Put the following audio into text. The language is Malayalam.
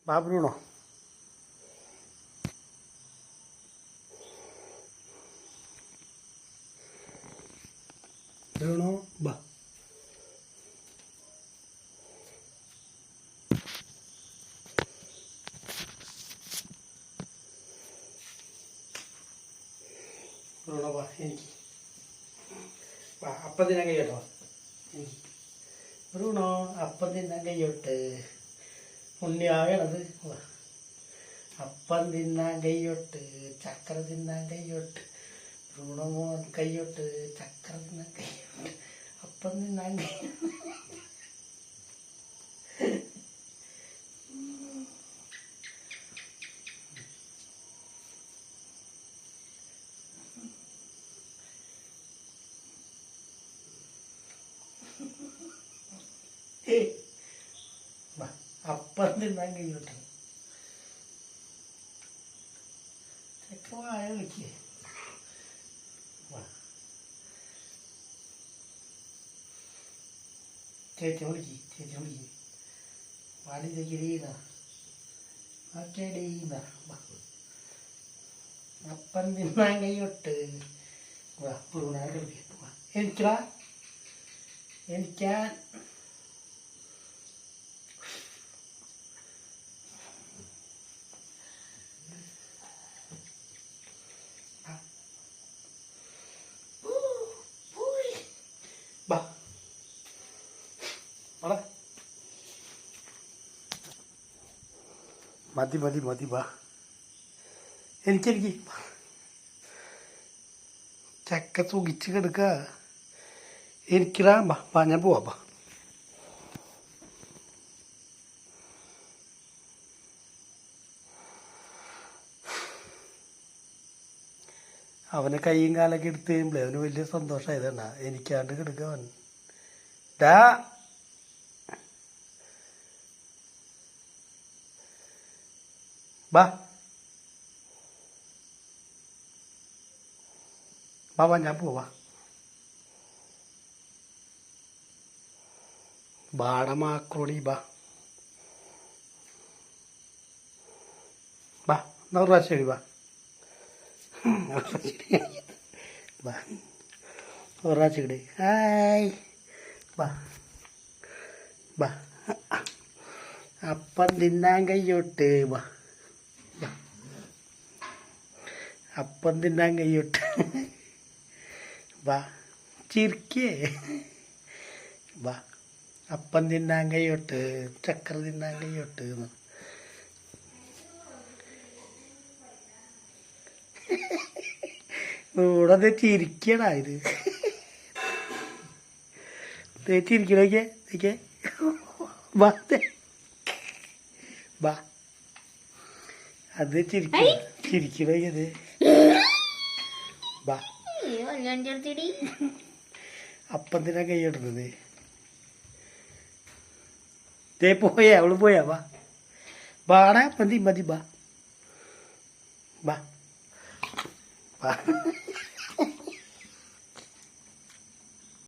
വാ ബ്രൂണോ. ബ്രൂണോ വാ. ബ്രൂണോ വാ, എനിക്ക് വാ, അപ്പം തിന്നാൻ കഴിയട്ടോ എനിക്ക്. ബ്രൂണോ അപ്പം തിന്നാൻ കഴിയോട്ട്. ഉണ്ണിയാകണത്. വാ, അപ്പം തിന്നാൻ കയ്യോട്ട്, ചക്കര തിന്നാൻ കയ്യോട്ട്. ബ്രൂണോ മോൻ കയ്യോട്ട്, ചക്കര തിന്നാൻ കയ്യോട്ട്, അപ്പം തിന്നാൻ കയ്യോട്ട്. അപ്പം തിന്നാൻ കയ്യോട്ട്. ചക്ക വായ വിളിക്കേ. ചേച്ചി വിളിക്ക്. വാടി ചെടിയുന്ന ചെടിയുന്ന. അപ്പം തിന്നാൻ കയ്യോട്ട്. വാ പുഴുനാ കളിക്കുക. വാ എനിക്കാ ബാ മതി ബാ. എനിക്ക് ചക്ക സുഖിച്ച് കിടക്കുക. എനിക്കിടാ ബാ ഞാൻ പോവാ ബാ. അവനെ കൈയും കാലൊക്കെ എടുത്ത് കഴിയുമ്പോഴേ അവന് വലിയ സന്തോഷമായതാണ്. എനിക്കാണ്ട് കിടക്കുക അവൻ. ഡാ ബാ ബാ ഞാൻ പോവാ. ബാടമാക്രോടി ബാ ബാ. ഒരു പ്രാവശ്യം ബാ. ബാ ഒരു പ്രാവശ്യം ഹായ് ബാ ബാ. അപ്പം തിന്നാൻ കയ്യോട്ട്. വാ അപ്പം തിന്നാൻ കയ്യോട്ട്. വാ ചിരിക്കേ. വാ അപ്പം തിന്നാൻ കയ്യോട്ട്, ചക്കര തിന്നാൻ കയ്യോട്ട്. ഇവിടെ ചിരിക്കടാ ഇത്. ചിരിക്കണോക്കെ വാ വാ. അത് ചിരിക്കണത് വാ. അപ്പം തിന്നാൻ കൈയിടുന്നത്. അവള് പോയാ വാ. ബാടാ മതി ബാ ബാ.